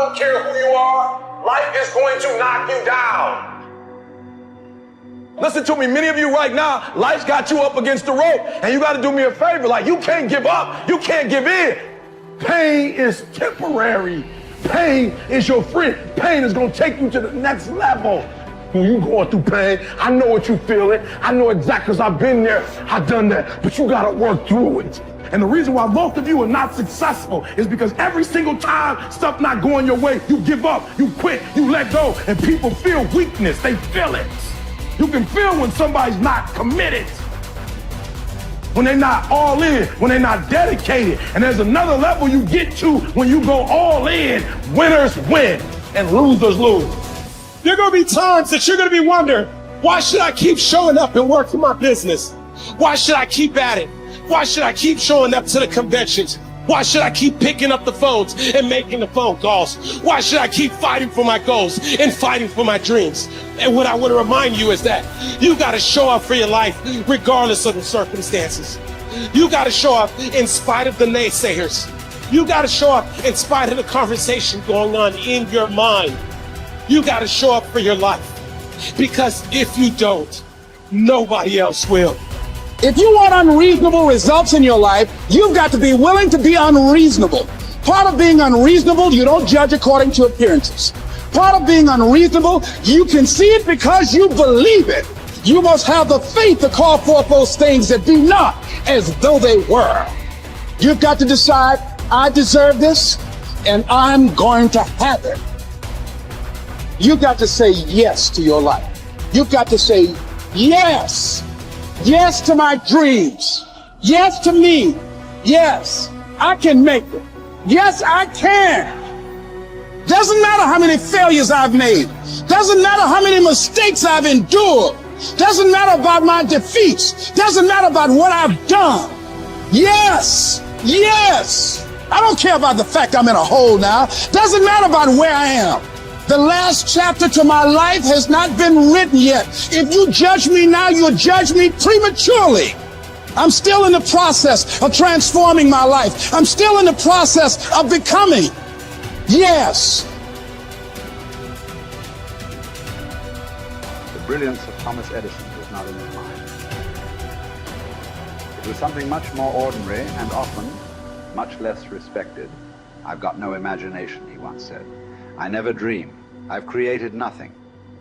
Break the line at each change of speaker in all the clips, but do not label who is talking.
don't care who you are, life is going to knock you down. Listen to me, many of you right now, life's got you up against the rope, and you got to do me a favor. Like, you can't give up. You can't give in. Pain is temporary. Pain is your friend. Pain is going to take you to the next level. When you going through pain, I know what you feeling. I know exactly, because I've been there. I've done that. But you got to work through it. And the reason why most of you are not successful is because every single time stuff not going your way, you give up, you quit, you let go, and people feel weakness. They feel it. You can feel when somebody's not committed, when they're not all in, when they're not dedicated. And there's another level you get to when you go all in. Winners win and losers lose.
There are going to be times that you're going to be wondering, why should I keep showing up and working my business? Why should I keep at it? Why should I keep showing up to the conventions? Why should I keep picking up the phones and making the phone calls? Why should I keep fighting for my goals and fighting for my dreams? And what I want to remind you is that you got to show up for your life regardless of the circumstances. You got to show up in spite of the naysayers. You got to show up in spite of the conversation going on in your mind. You got to show up for your life, because if you don't, nobody else will.
If you want unreasonable results in your life, you've got to be willing to be unreasonable. Part of being unreasonable, you don't judge according to appearances. Part of being unreasonable, you can see it because you believe it. You must have the faith to call forth those things that be not as though they were. You've got to decide, I deserve this, and I'm going to have it. You've got to say yes to your life. You've got to say yes. Yes to my dreams. Yes to me. Yes, I can make it. Yes, I can. Doesn't matter how many failures I've made. Doesn't matter how many mistakes I've endured. Doesn't matter about my defeats. Doesn't matter about what I've done. Yes, yes. I don't care about the fact I'm in a hole now. Doesn't matter about where I am. The last chapter to my life has not been written yet. If you judge me now, you'll judge me prematurely. I'm still in the process of transforming my life. I'm still in the process of becoming. Yes.
The brilliance of Thomas Edison was not in his mind. It was something much more ordinary and often much less respected. I've got no imagination, he once said. I never dream. I've created nothing.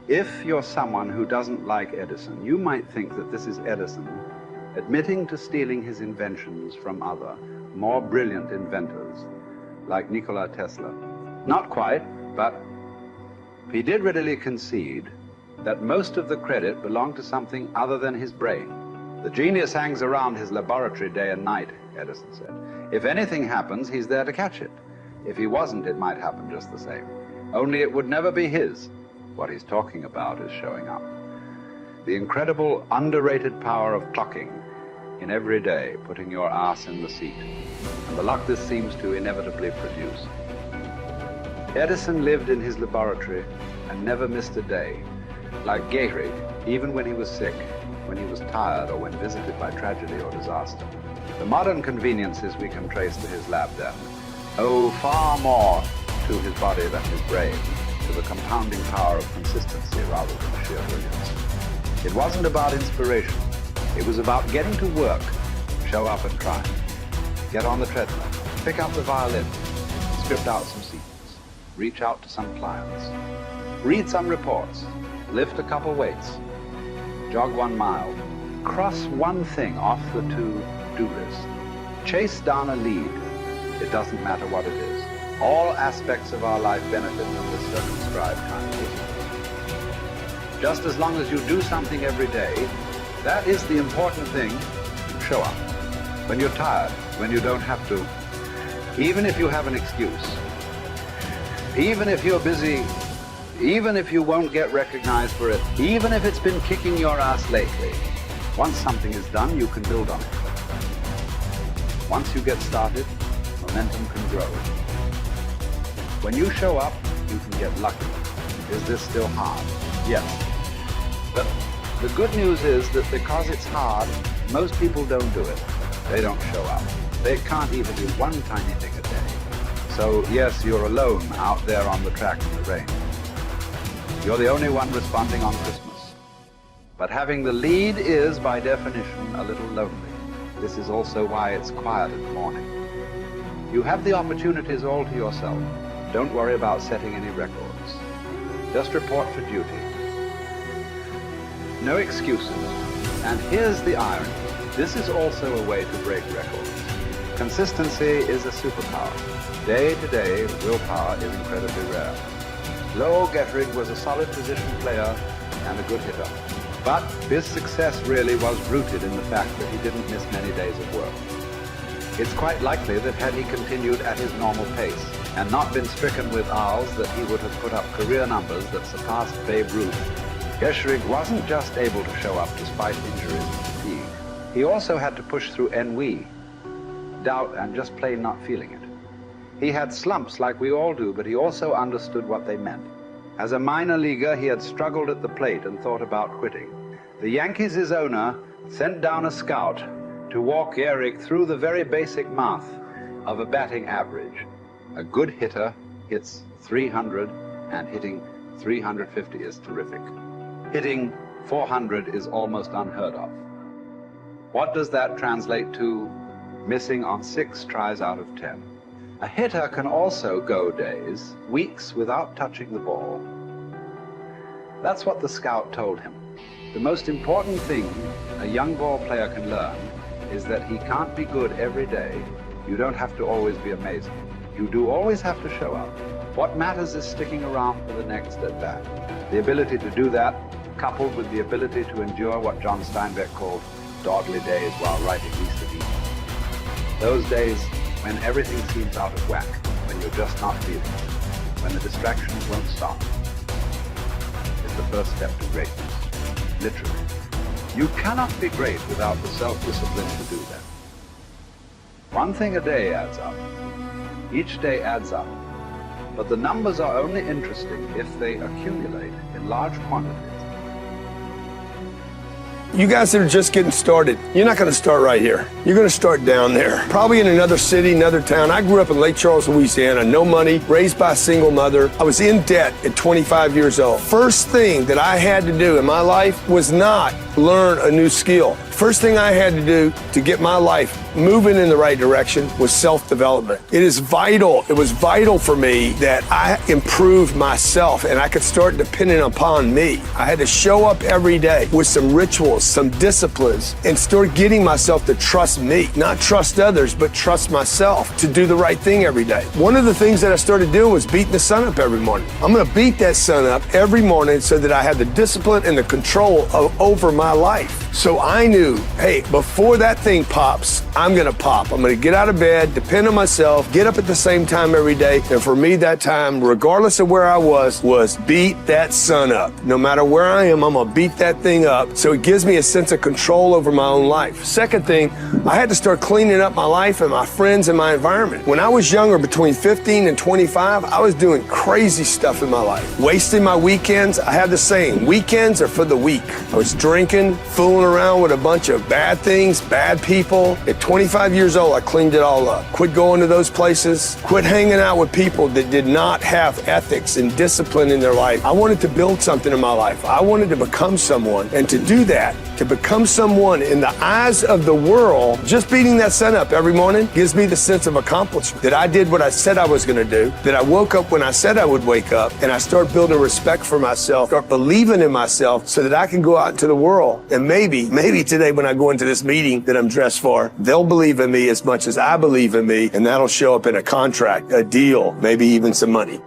If you're someone who doesn't like Edison, you might think that this is Edison admitting to stealing his inventions from other, more brilliant inventors, like Nikola Tesla. Not quite, but he did readily concede that most of the credit belonged to something other than his brain. The genius hangs around his laboratory day and night, Edison said. If anything happens, he's there to catch it. If he wasn't, it might happen just the same. Only it would never be his. What he's talking about is showing up. The incredible, underrated power of clocking in every day, putting your ass in the seat, and the luck this seems to inevitably produce. Edison lived in his laboratory and never missed a day. Like Gehrig, even when he was sick, when he was tired, or when visited by tragedy or disaster. The modern conveniences we can trace to his lab then owe far more to his body than his brain, to the compounding power of consistency rather than sheer brilliance. It wasn't about inspiration. It was about getting to work, show up and try. Get on the treadmill, pick up the violin, script out some sequences, reach out to some clients, read some reports, lift a couple weights, jog 1 mile, cross one thing off the to-do list, chase down a lead. It doesn't matter what it is. All aspects of our life benefit from this circumscribed kind of discipline. Just as long as you do something every day, that is the important thing. Show up. When you're tired, when you don't have to, even if you have an excuse, even if you're busy, even if you won't get recognized for it, even if it's been kicking your ass lately, once something is done, you can build on it. Once you get started, momentum can grow. When you show up, you can get lucky. Is this still hard? Yes. But the good news is that because it's hard, most people don't do it. They don't show up. They can't even do one tiny thing a day. So yes, you're alone out there on the track in the rain. You're the only one responding on Christmas. But having the lead is, by definition, a little lonely. This is also why it's quiet in the morning. You have the opportunities all to yourself. Don't worry about setting any records. Just report for duty. No excuses. And here's the irony. This is also a way to break records. Consistency is a superpower. Day to day, willpower is incredibly rare. Lowell Gettrig was a solid position player and a good hitter. But his success really was rooted in the fact that he didn't miss many days of work. It's quite likely that had he continued at his normal pace and not been stricken with R's, that he would have put up career numbers that surpassed Babe Ruth. Gettrig wasn't just able to show up despite injuries and fatigue. He also had to push through ennui, doubt, and just plain not feeling it. He had slumps like we all do, but he also understood what they meant. As a minor leaguer, he had struggled at the plate and thought about quitting. The Yankees' owner sent down a scout to walk Gehrig through the very basic math of a batting average. A good hitter hits 300, and hitting 350 is terrific. Hitting 400 is almost unheard of. What does that translate to? Missing on 6 tries out of 10. A hitter can also go days, weeks without touching the ball. That's what the scout told him. The most important thing a young ball player can learn is that he can't be good every day. You don't have to always be amazing. You do always have to show up. What matters is sticking around for the next at-bat. The ability to do that, coupled with the ability to endure what John Steinbeck called dawdly days while writing East of Eden. Those days when everything seems out of whack, when you're just not feeling it, when the distractions won't stop, is the first step to greatness, literally. You cannot be great without the self-discipline to do that. One thing a day adds up. Each day adds up. But the numbers are only interesting if they accumulate in large quantities.
You guys that are just getting started, you're not going to start right here. You're going to start down there, probably in another city, another town. I grew up in Lake Charles, Louisiana, no money, raised by a single mother. I was in debt at 25 years old. First thing that I had to do in my life was not learn a new skill. First thing I had to do to get my life moving in the right direction was self-development. It is vital. It was vital for me that I improved myself and I could start depending upon me. I had to show up every day with some rituals, some disciplines, and start getting myself to trust me, not trust others, but trust myself to do the right thing every day. One of the things that I started doing was beating the sun up every morning. I'm going to beat that sun up every morning so that I have the discipline and the control over my life. So I knew, hey, before that thing pops, I'm going to pop. I'm going to get out of bed, depend on myself, get up at the same time every day. And for me, that time, regardless of where I was beat that sun up. No matter where I am, I'm going to beat that thing up. So it gives me a sense of control over my own life. Second thing, I had to start cleaning up my life and my friends and my environment. When I was younger, between 15 and 25, I was doing crazy stuff in my life. Wasting my weekends. I had the saying, weekends are for the weak. I was drinking, fooling around with a bunch of bad things, bad people. At 25 years old, I cleaned it all up. Quit going to those places. Quit hanging out with people that did not have ethics and discipline in their life. I wanted to build something in my life. I wanted to become someone. And to do that, to become someone in the eyes of the world, just beating that sun up every morning gives me the sense of accomplishment. That I did what I said I was going to do. That I woke up when I said I would wake up. And I start building respect for myself, start believing in myself so that I can go out into the world. And maybe today when I go into this meeting that I'm dressed for, they'll believe in me as much as I believe in me. And that'll show up in a contract, a deal, maybe even some money.